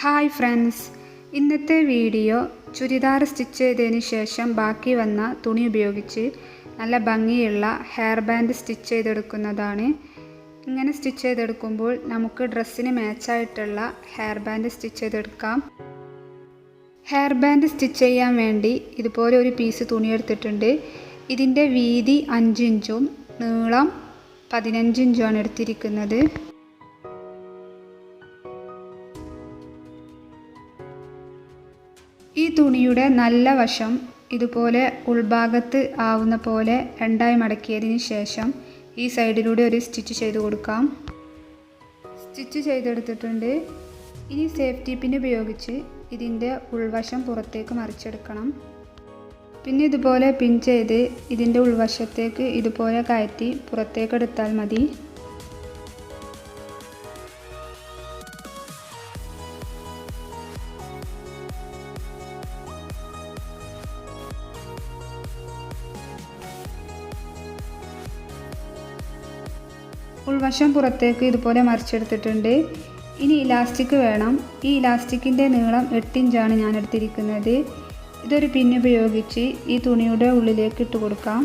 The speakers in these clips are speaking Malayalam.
ഹായ് ഫ്രണ്ട്സ്, ഇന്നത്തെ വീഡിയോ ചുരിദാർ സ്റ്റിച്ച് ചെയ്തതിന് ശേഷം ബാക്കി വന്ന തുണി ഉപയോഗിച്ച് നല്ല ഭംഗിയുള്ള ഹെയർ ബാൻഡ് സ്റ്റിച്ച് ചെയ്തെടുക്കുന്നതാണ്. ഇങ്ങനെ സ്റ്റിച്ച് ചെയ്തെടുക്കുമ്പോൾ നമുക്ക് ഡ്രസ്സിന് മാച്ചായിട്ടുള്ള ഹെയർ ബാൻഡ് സ്റ്റിച്ച് ചെയ്തെടുക്കാം. ഹെയർ ബാൻഡ് സ്റ്റിച്ച് ചെയ്യാൻ വേണ്ടി ഇതുപോലെ ഒരു പീസ് തുണി എടുത്തിട്ടുണ്ട്. ഇതിൻ്റെ വീതി 5 ഇഞ്ചും നീളം 15 ഇഞ്ചുമാണ് എടുത്തിരിക്കുന്നത്. ഈ തുണിയുടെ നല്ല വശം ഇതുപോലെ ഉൾഭാഗത്ത് ആവുന്ന പോലെ രണ്ടായി മടക്കിയതിന് ശേഷം ഈ സൈഡിലൂടെ ഒരു സ്റ്റിച്ച് ചെയ്ത് കൊടുക്കാം. സ്റ്റിച്ച് ചെയ്തെടുത്തിട്ടുണ്ട്. ഇനി സേഫ്റ്റി പിൻ ഉപയോഗിച്ച് ഇതിൻ്റെ ഉൾവശം പുറത്തേക്ക് മറിച്ചെടുക്കണം. പിന്നെ ഇതുപോലെ പിൻ ചെയ്ത് ഇതിൻ്റെ ഉൾവശത്തേക്ക് ഇതുപോലെ കയറ്റി പുറത്തേക്ക് എടുത്താൽ മതി. ഉൾവശം പുറത്തേക്ക് ഇതുപോലെ മറിച്ചെടുത്തിട്ടുണ്ട്. ഇനി ഇലാസ്റ്റിക് വേണം. ഈ ഇലാസ്റ്റിക്കിൻ്റെ നീളം 8 ഇഞ്ചാണ് ഞാൻ എടുത്തിരിക്കുന്നത്. ഇതൊരു പിൻ ഉപയോഗിച്ച് ഈ തുണിയുടെ ഉള്ളിലേക്ക് ഇട്ട് കൊടുക്കാം.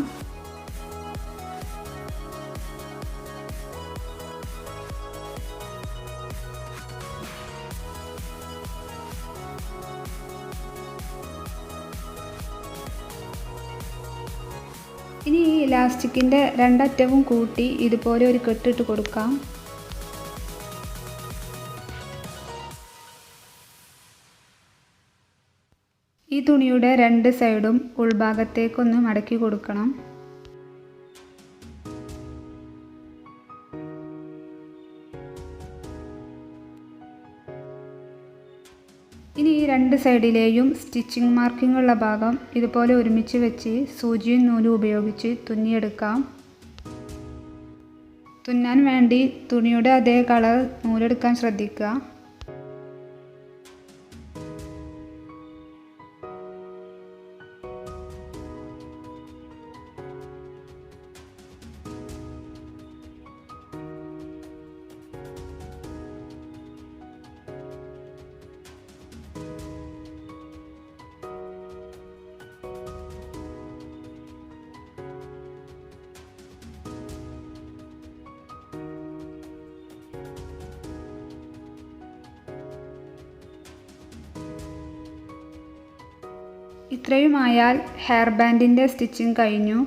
ഇനി ഈ ഇലാസ്റ്റിക്കിൻ്റെ രണ്ടറ്റവും കൂട്ടി ഇതുപോലെ ഒരു കെട്ടിട്ട് കൊടുക്കാം. ഈ തുണിയുടെ രണ്ട് സൈഡും ഉൾഭാഗത്തേക്കൊന്ന് മടക്കി കൊടുക്കണം. ഇനി ഈ രണ്ട് സൈഡിലെയും സ്റ്റിച്ചിങ് മാർക്കിംഗ് ഉള്ള ഭാഗം ഇതുപോലെ ഒരുമിച്ച് വെച്ച് സൂചിയും നൂലും ഉപയോഗിച്ച് തുന്നിയെടുക്കാം. തുന്നാൻ വേണ്ടി തുണിയുടെ അതേ കളർ നൂലെടുക്കാൻ ശ്രദ്ധിക്കുക. ഇത്രയുമായാൽ ഹെയർ ബാൻഡിൻ്റെ സ്റ്റിച്ചിങ് കഴിഞ്ഞു.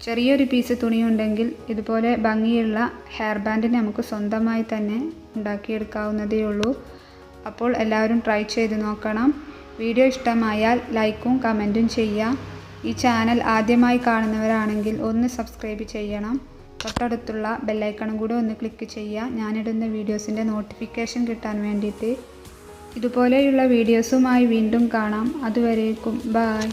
ചെറിയൊരു പീസ് തുണിയുണ്ടെങ്കിൽ ഇതുപോലെ ഭംഗിയുള്ള ഹെയർ ബാൻഡ് നമുക്ക് സ്വന്തമായി തന്നെ ഉണ്ടാക്കിയെടുക്കാവുന്നതേ ഉള്ളൂ. അപ്പോൾ എല്ലാവരും ട്രൈ ചെയ്ത് നോക്കണം. വീഡിയോ ഇഷ്ടമായാൽ ലൈക്കും കമൻറ്റും ചെയ്യുക. ഈ ചാനൽ ആദ്യമായി കാണുന്നവരാണെങ്കിൽ ഒന്ന് സബ്സ്ക്രൈബ് ചെയ്യണം. തൊട്ടടുത്തുള്ള ബെല്ലൈക്കണും കൂടെ ഒന്ന് ക്ലിക്ക് ചെയ്യുക, ഞാനിടുന്ന വീഡിയോസിൻ്റെ നോട്ടിഫിക്കേഷൻ കിട്ടാൻ വേണ്ടിയിട്ട്. ഇതുപോലെയുള്ള വീഡിയോസുമായി വീണ്ടും കാണാം. അതുവരേക്കും ബൈ.